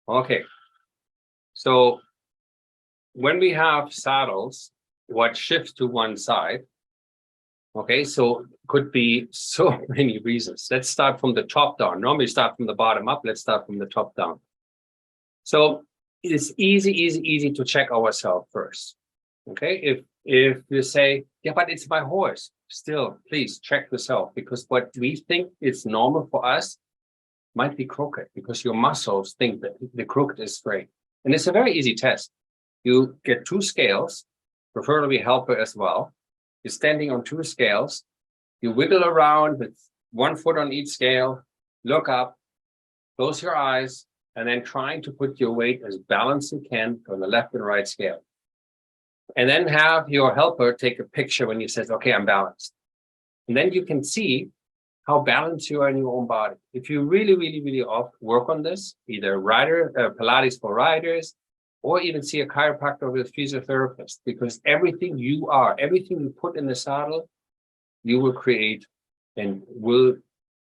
Okay. So when we have saddles, what shifts to one side, okay, so could be so many reasons. Let's start from the top down. Normally start from the bottom up. Let's start from the top down. So it's easy to check ourselves first. Okay, if you say, yeah, but it's my horse, still, please check yourself, because what we think is normal for us might be crooked because your muscles think that the crooked is straight. And it's a very easy test. You get two scales, preferably helper as well. You're standing on two scales. You wiggle around with 1 foot on each scale, look up, close your eyes, and then trying to put your weight as balanced as you can on the left and right scale. And then have your helper take a picture when you says, okay, I'm balanced. And then you can see how balanced you are in your own body. If you really work on this, either Pilates for riders, or even see a chiropractor with a physiotherapist, because everything you are, everything you put in the saddle, you will create and will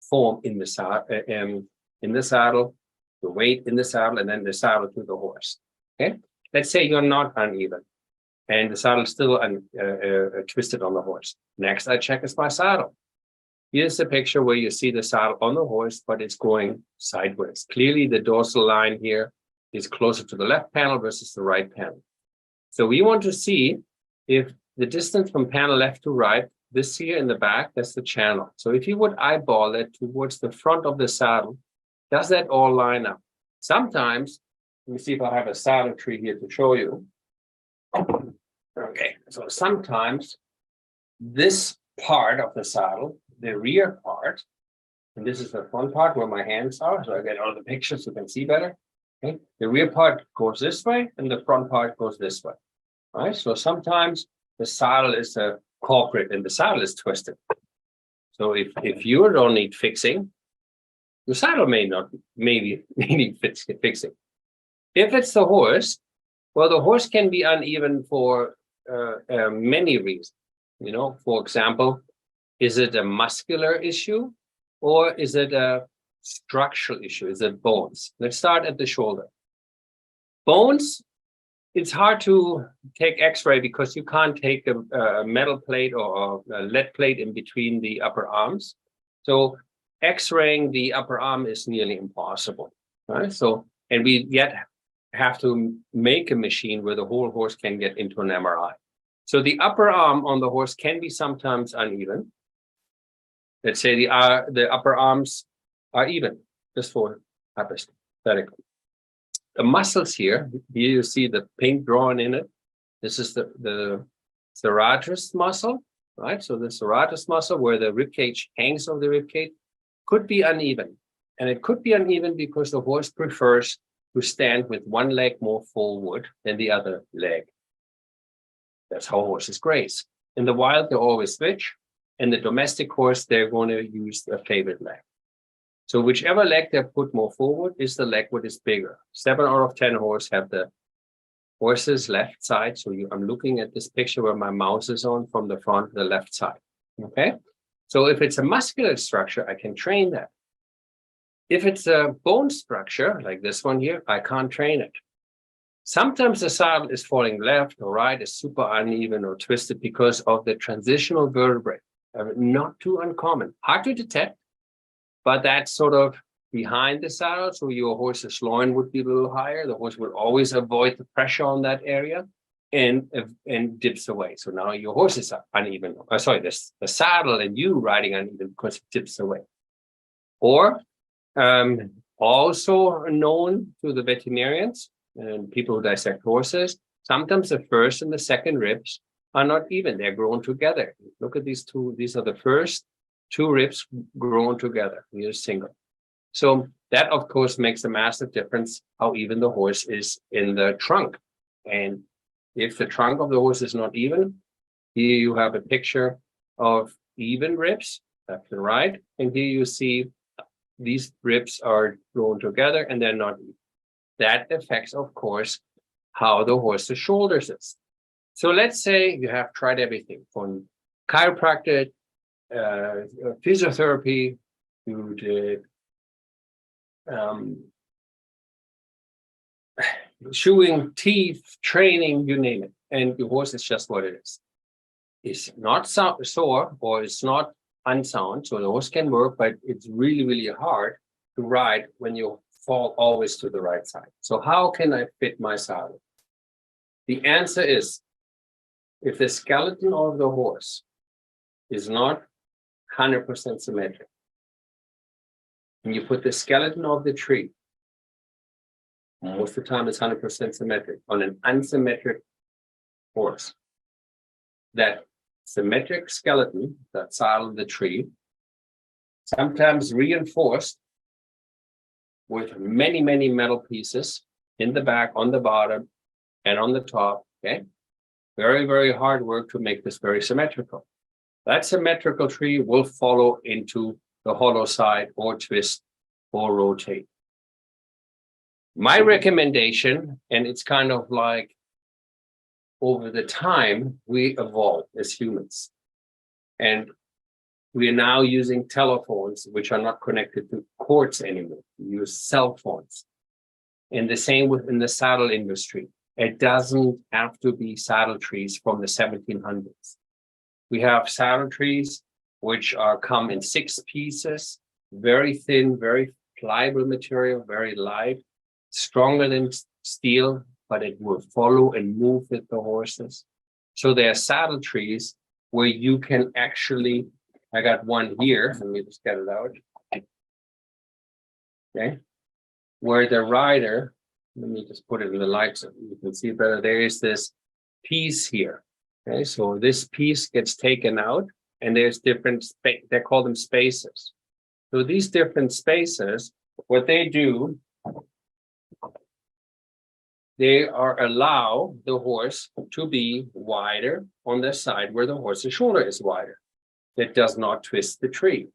form in the saddle, the weight in the saddle, and then the saddle to the horse. Okay, let's say you're not uneven, and the saddle is still twisted on the horse. Next, I check is my saddle. Here's a picture where you see the saddle on the horse, but it's going sideways. Clearly, the dorsal line here is closer to the left panel versus the right panel. So we want to see if the distance from panel left to right, this here in the back, that's the channel. So if you would eyeball it towards the front of the saddle, does that all line up? Sometimes, let me see if I have a saddle tree here to show you. Okay, so sometimes this part of the saddle, the rear part, and this is the front part where my hands are, so I get all the pictures so you can see better. Okay, the rear part goes this way and the front part goes this way. All right, so sometimes the saddle is a culprit and the saddle is twisted. So if you don't need fixing, your saddle may need fixing. If it's the horse, well, the horse can be uneven for many reasons. You know, for example, is it a muscular issue or is it a structural issue? Is it bones? Let's start at the shoulder. Bones, it's hard to take x-ray because you can't take a metal plate or a lead plate in between the upper arms. So x-raying the upper arm is nearly impossible, right? So, and we yet have to make a machine where the whole horse can get into an MRI. So the upper arm on the horse can be sometimes uneven. Let's say the upper arms are even, just for hypothetical. The muscles here you see the pink drawn in it. This is the serratus muscle, right? So the serratus muscle where the rib cage hangs on the rib cage could be uneven. And it could be uneven because the horse prefers to stand with one leg more forward than the other leg. That's how horses graze. In the wild, they always switch. In the domestic horse, they're going to use their favorite leg. So whichever leg they put more forward is the leg that is bigger. 7 out of 10 horses have the horse's left side. So I'm looking at this picture where my mouse is on from the front, the left side. Okay. So if it's a muscular structure, I can train that. If it's a bone structure, like this one here, I can't train it. Sometimes the saddle is falling left or right, is super uneven or twisted because of the transitional vertebrae. Not too uncommon, hard to detect, but that's sort of behind the saddle. So your horse's loin would be a little higher. The horse will always avoid the pressure on that area and dips away. So now your horse is uneven. The saddle and you riding uneven because it dips away. Or also known to the veterinarians and people who dissect horses, sometimes the first and the second ribs are not even. They're grown together. Look at these two. These are the first 2 ribs grown together. Here's single. So that, of course, makes a massive difference how even the horse is in the trunk. And if the trunk of the horse is not even, here you have a picture of even ribs, left and right. And here you see these ribs are grown together and they're not even. That affects, of course, how the horse's shoulders is. So let's say you have tried everything from chiropractic, physiotherapy, you did shoeing, teeth, training, you name it. And your horse is just what it is. It's not sore or it's not unsound. So the horse can work, but it's really, really hard to ride when you fall always to the right side. So how can I fit my saddle? The answer is, if the skeleton of the horse is not 100% symmetric, and you put the skeleton of the tree, most of the time it's 100% symmetric, on an unsymmetric horse, that symmetric skeleton, that saddle of the tree, sometimes reinforced with many, many metal pieces in the back, on the bottom, and on the top, okay? Very, very hard work to make this very symmetrical. That symmetrical tree will follow into the hollow side or twist or rotate. My recommendation, and it's kind of like over the time we evolve as humans, and we are now using telephones which are not connected to cords anymore. We use cell phones. And the same within the saddle industry. It doesn't have to be saddle trees from the 1700s. We have saddle trees which come in 6 pieces, very thin, very pliable material, very light, stronger than steel, but it will follow and move with the horses. So there are saddle trees where you can actually, I got one here, let me just get it out. Okay, where the rider, let me just put it in the light so you can see better. There is this piece here. Okay, so this piece gets taken out, and there's different they call them spaces. So these different spaces, what they do, they allow the horse to be wider on the side where the horse's shoulder is wider. That does not twist the tree.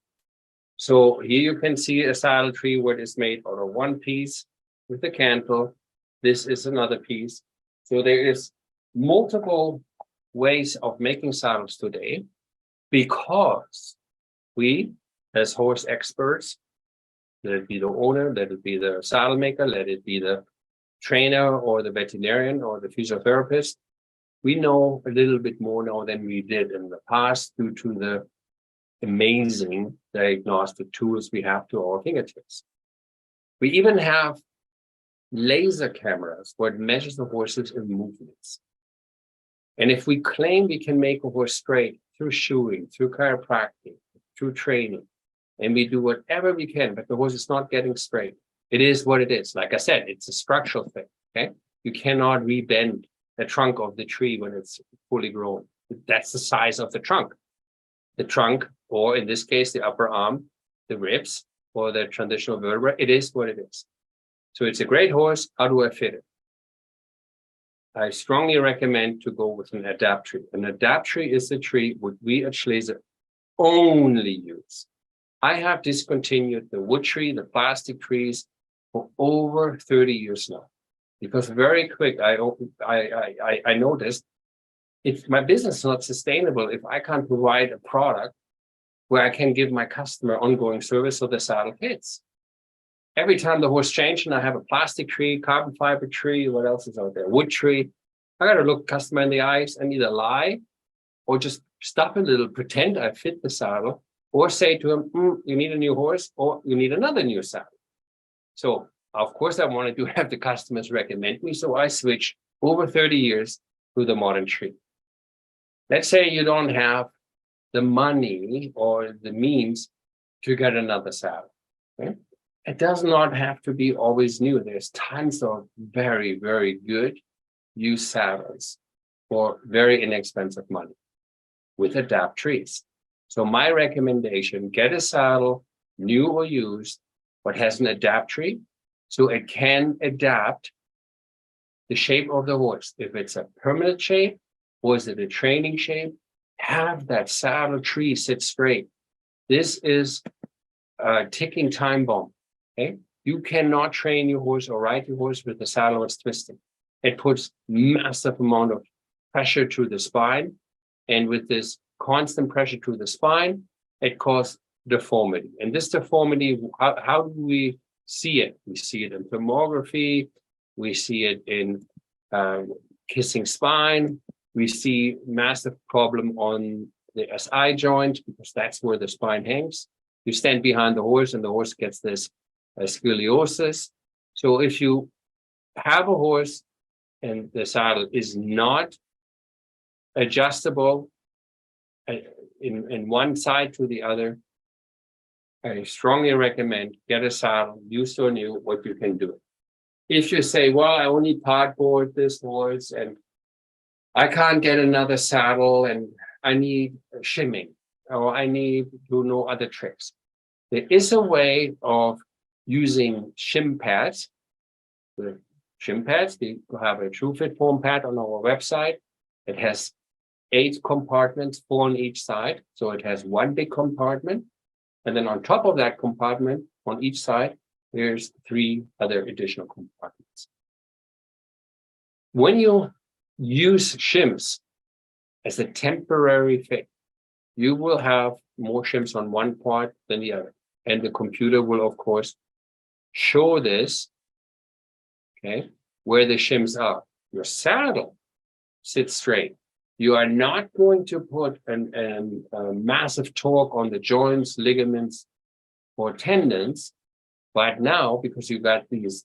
So here you can see a saddle tree where it is made out of one piece with the cantle. This is another piece. So there is multiple ways of making saddles today, because we, as horse experts, let it be the owner, let it be the saddle maker, let it be the trainer or the veterinarian or the physiotherapist, we know a little bit more now than we did in the past due to the amazing diagnostic tools we have to our fingertips. We even have laser cameras where it measures the horses in movements. And if we claim we can make a horse straight through shoeing, through chiropractic, through training, and we do whatever we can, but the horse is not getting straight, it is what it is. Like I said, it's a structural thing, okay? You cannot rebend the trunk of the tree when it's fully grown. That's the size of the trunk. The trunk, or in this case, the upper arm, the ribs, or the transitional vertebra, it is what it is. So it's a great horse. How do I fit it? I strongly recommend to go with an adapt tree. An adapt tree is a tree which we at Schleese only use. I have discontinued the wood tree, the plastic trees for over 30 years now, because very quick I noticed if my business is not sustainable, if I can't provide a product where I can give my customer ongoing service so the saddle fits. Every time the horse changes and I have a plastic tree, carbon fiber tree, what else is out there? Wood tree. I got to look customer in the eyes and either lie or just stop a little, pretend I fit the saddle, or say to him, you need a new horse or you need another new saddle. So of course I wanted to have the customers recommend me. So I switched over 30 years to the modern tree. Let's say you don't have the money or the means to get another saddle. Okay? It does not have to be always new. There's tons of very, very good used saddles for very inexpensive money with adapt trees. So my recommendation, get a saddle, new or used, but has an adapt tree, so it can adapt the shape of the horse. If it's a permanent shape, or is it a training shape, have that saddle tree sit straight. This is a ticking time bomb. Okay? You cannot train your horse or ride your horse with the saddle that's twisting. It puts massive amount of pressure to the spine. And with this constant pressure to the spine, it causes deformity. And this deformity, how do we see it? We see it in thermography. We see it in kissing spine. We see massive problem on the SI joint because that's where the spine hangs. You stand behind the horse and the horse gets this scoliosis. So if you have a horse and the saddle is not adjustable in one side to the other, I strongly recommend get a saddle, used or new, what you can do. If you say, well, I only partboard this horse and I can't get another saddle and I need shimming or I need to know other tricks. There is a way of using shim pads. The shim pads, we have a TrueFit foam pad on our website. It has 8 compartments, 4 on each side. So it has one big compartment. And then on top of that compartment, on each side, there's 3 other additional compartments. When you use shims as a temporary fit, you will have more shims on one part than the other. And the computer will, of course, show this, okay, where the shims are. Your saddle sits straight. You are not going to put a massive torque on the joints, ligaments, or tendons. But now, because you've got these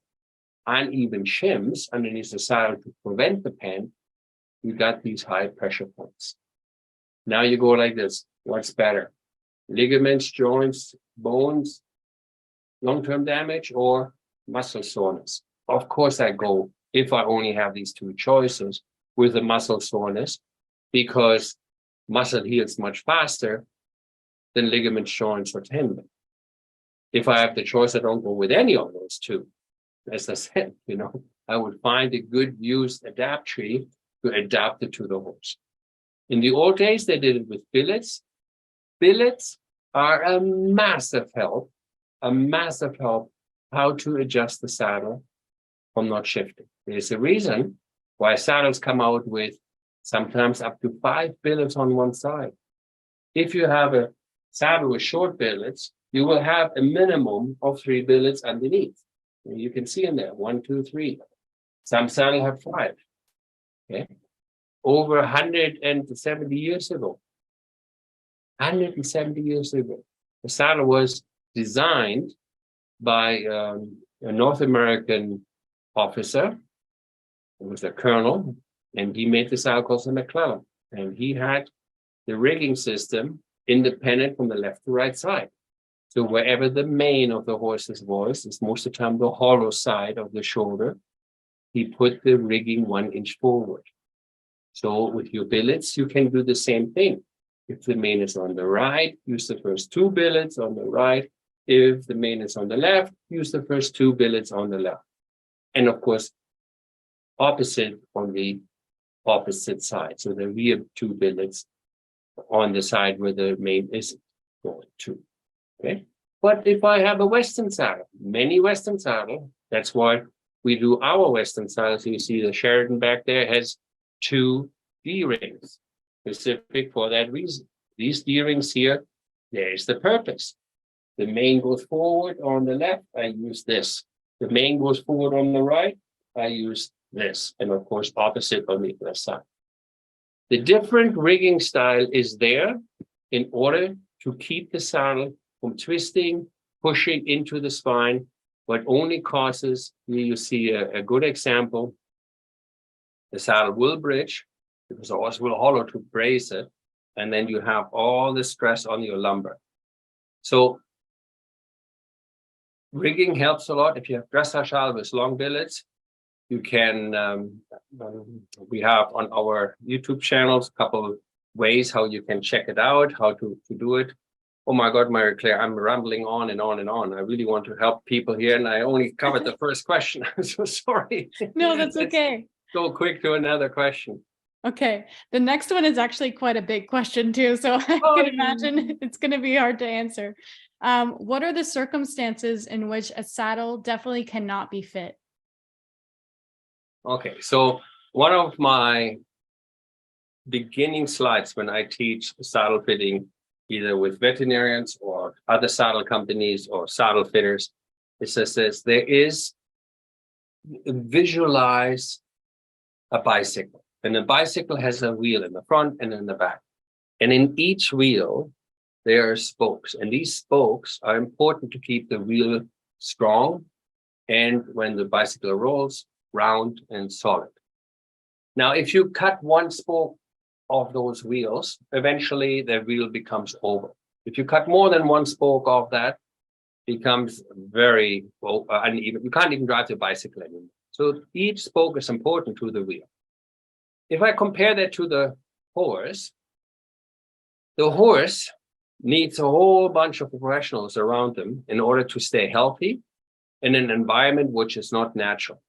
uneven shims underneath the saddle to prevent the pain, you got these high pressure points. Now you go like this. What's better? Ligaments, joints, bones, long-term damage, or muscle soreness? Of course, I go, if I only have these 2 choices, with the muscle soreness, because muscle heals much faster than ligaments, joints, or tendon. If I have the choice, I don't go with any of those 2. As I said, I would find a good used adapt tree to adapt it to the horse. In the old days, they did it with billets. Billets are a massive help how to adjust the saddle from not shifting. There's a reason why saddles come out with sometimes up to 5 billets on one side. If you have a saddle with short billets, you will have a minimum of 3 billets underneath. And you can see in there, 1, 2, 3. Some saddles have 5. Okay. Over 170 years ago, the saddle was designed by a North American officer. It was a colonel, and he made the saddle called the McClellan. And he had the rigging system independent from the left to right side. So wherever the mane of the horse's voice is most of the time the hollow side of the shoulder, he put the rigging 1 inch forward. So with your billets, you can do the same thing. If the mane is on the right, use the first 2 billets on the right. If the mane is on the left, use the first 2 billets on the left. And of course, opposite on the opposite side. So the rear 2 billets on the side where the mane is going to. Okay. But if I have a Western saddle, many Western saddle, that's why we do our Western saddles. You see the Sheridan back there has 2 D-rings, specific for that reason. These D-rings here, there's the purpose. The mane goes forward on the left, I use this. The mane goes forward on the right, I use this. And of course, opposite on the other side. The different rigging style is there in order to keep the saddle from twisting, pushing into the spine, but only causes, you see a good example. The saddle will bridge because the horse will hollow to brace it. And then you have all the stress on your lumbar. So rigging helps a lot. If you have dressage saddle with long billets, you can, we have on our YouTube channels, a couple of ways how you can check it out, how to do it. Oh my God, Mary Claire, I'm rambling on and on and on. I really want to help people here, and I only covered the first question. I'm so sorry. No, that's okay. Go quick to another question. Okay. The next one is actually quite a big question too, so I can imagine it's going to be hard to answer. What are the circumstances in which a saddle definitely cannot be fit? Okay, so one of my beginning slides when I teach saddle fitting, either with veterinarians or other saddle companies or saddle fitters, it says this: there is visualize a bicycle. And a bicycle has a wheel in the front and in the back. And in each wheel, there are spokes. And these spokes are important to keep the wheel strong. And when the bicycle rolls, round and solid. Now, if you cut one spoke of those wheels, eventually the wheel becomes oval. If you cut more than one spoke of that, becomes very uneven. You can't even drive the bicycle anymore. So each spoke is important to the wheel. If I compare that to the horse needs a whole bunch of professionals around them in order to stay healthy in an environment which is not natural.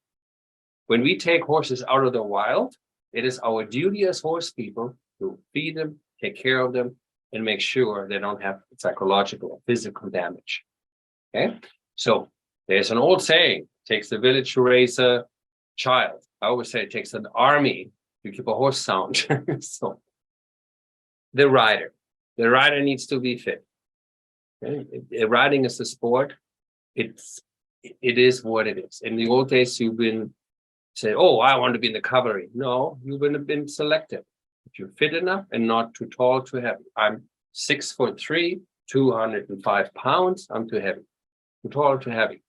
When we take horses out of the wild, it is our duty as horse people to feed them, take care of them, and make sure they don't have psychological or physical damage. Okay, so there's an old saying: it takes a village to raise a child. I always say it takes an army to keep a horse sound. So the rider needs to be fit. Okay? Riding is a sport. It is what it is. In the old days, you've been say, "Oh, I want to be in the cavalry." No, you wouldn't have been selected. If you're fit enough and not too tall, too heavy. I'm 6'3", 205 pounds. I'm too heavy. Too tall, too heavy.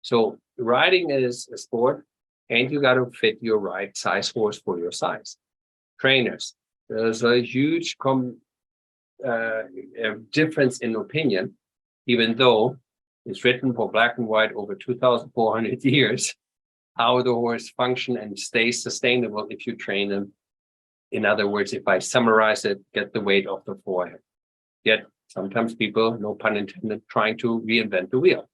So riding is a sport, and you got to fit your right size horse for your size. Trainers, there's a huge difference in opinion, even though it's written for black and white over 2,400 years, how the horse function and stays sustainable if you train them. In other words, if I summarize it, get the weight off the forehead. Yet sometimes people, no pun intended, trying to reinvent the wheel.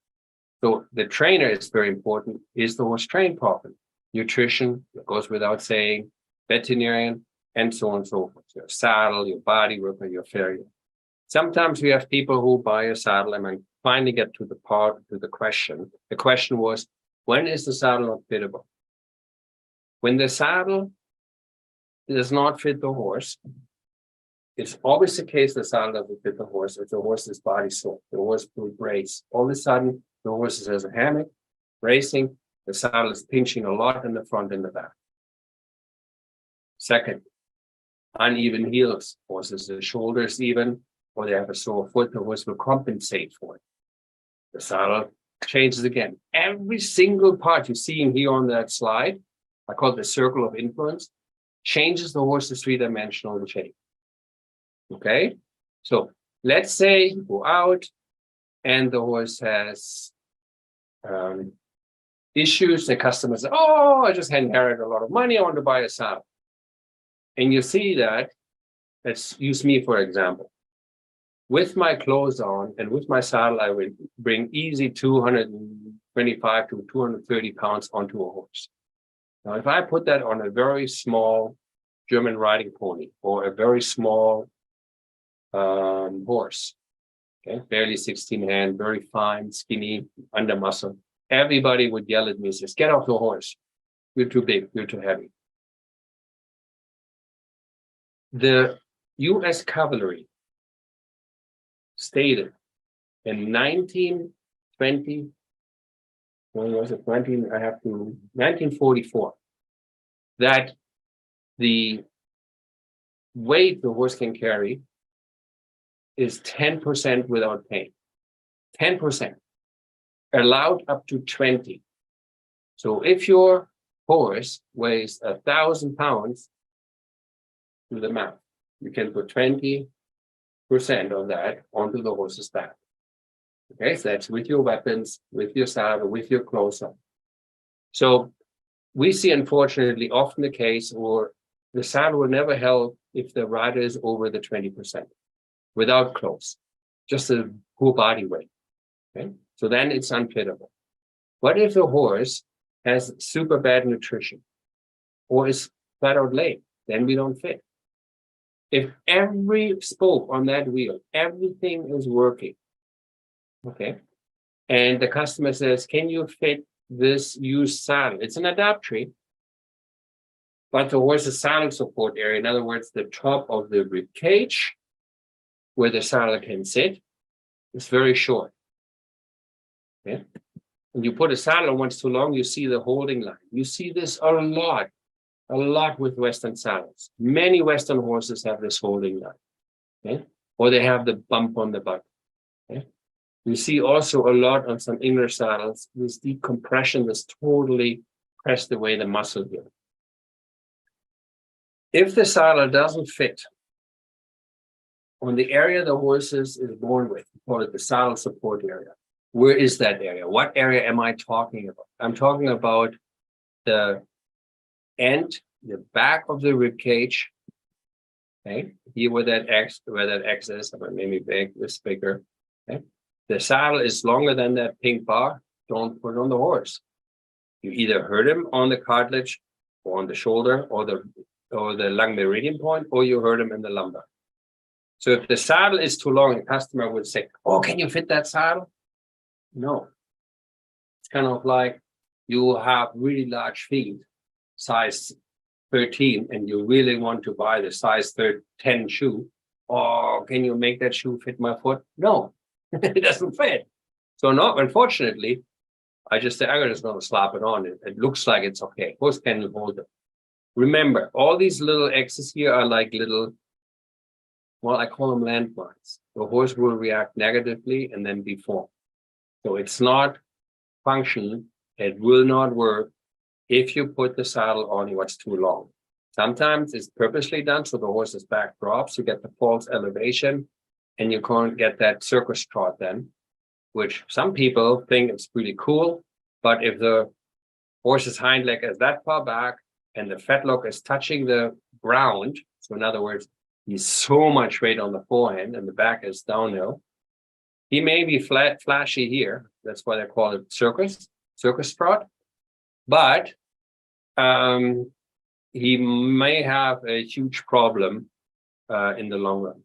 So the trainer is very important. Is the horse trained properly? Nutrition, it goes without saying, veterinarian, and so on and so forth. Your saddle, your body worker, your farrier. Sometimes we have people who buy a saddle, and I finally get to the question. The question was, when is the saddle not fittable? When the saddle does not fit the horse, it's always the case the saddle doesn't fit the horse if the horse's body sore, the horse will brace. All of a sudden, the horse has a hammock, racing, the saddle is pinching a lot in the front and the back. Second, uneven heels. Horses, the shoulders even, or they have a sore foot, the horse will compensate for it. The saddle changes again. Every single part you see in here on that slide, I call it the circle of influence, changes the horse's three-dimensional shape. Okay, so let's say you go out and the horse has issues. The customer says, "Oh, I just inherited a lot of money. I want to buy a saddle." And you see that, let's use me for example. With my clothes on and with my saddle, I would bring easy 225 to 230 pounds onto a horse. Now, if I put that on a very small German riding pony or a very small horse, okay, barely 16 hand, very fine, skinny, under muscle, everybody would yell at me and says, "Get off the horse. You're too big, you're too heavy." The US Cavalry stated in 1920, when was it? 1944, that the weight the horse can carry is 10% without pain. 10%. Allowed up to 20. So if your horse weighs 1,000 pounds, do the math. You can put 20% of that onto the horse's back. Okay, so that's with your weapons, with your saddle, with your clothes on. So we see, unfortunately, often the case where the saddle will never help if the rider is over the 20% without clothes, just a poor body weight. Okay, so then it's unfittable. What if the horse has super bad nutrition or is flat out lame? Then we don't fit. If every spoke on that wheel, everything is working, okay, and the customer says, "Can you fit this used saddle?" It's an adaptory, but the horse's saddle support area, in other words, the top of the rib cage where the saddle can sit, is very short. Okay? When you put a saddle on once too long, you see the holding line. You see this a lot with Western saddles. Many Western horses have this holding line, okay? Or they have the bump on the butt. Okay? You see also a lot on some English saddles, this decompression that's totally pressed away the muscle here. If the saddle doesn't fit on the area the horse is born with, we call it the saddle support area. Where is that area? What area am I talking about? I'm talking about the end, the back of the rib cage. Okay, here where that X is, or maybe make this bigger. Okay, the saddle is longer than that pink bar. Don't put it on the horse. You either hurt him on the cartilage, or on the shoulder, or the lung meridian point, or you hurt him in the lumbar. So if the saddle is too long, the customer would say, "Oh, can you fit that saddle?" No. It's kind of like you have really large feet, size 13, and you really want to buy the size 10 shoe. Oh, can you make that shoe fit my foot? No, it doesn't fit. So no, unfortunately, I just say, I'm just going to slap it on. It looks like it's okay. Horse can hold it. Remember, all these little X's here are like little, well, I call them landmines. The horse will react negatively and then deform. So it's not functional. It will not work if you put the saddle on what's too long. Sometimes it's purposely done so the horse's back drops, you get the false elevation, and you can't get that circus trot then, which some people think it's pretty cool. But if the horse's hind leg is that far back and the fetlock is touching the ground, so in other words, he's so much weight on the forehand and the back is downhill, he may be flashy here. That's why they call it circus trot. But he may have a huge problem in the long run.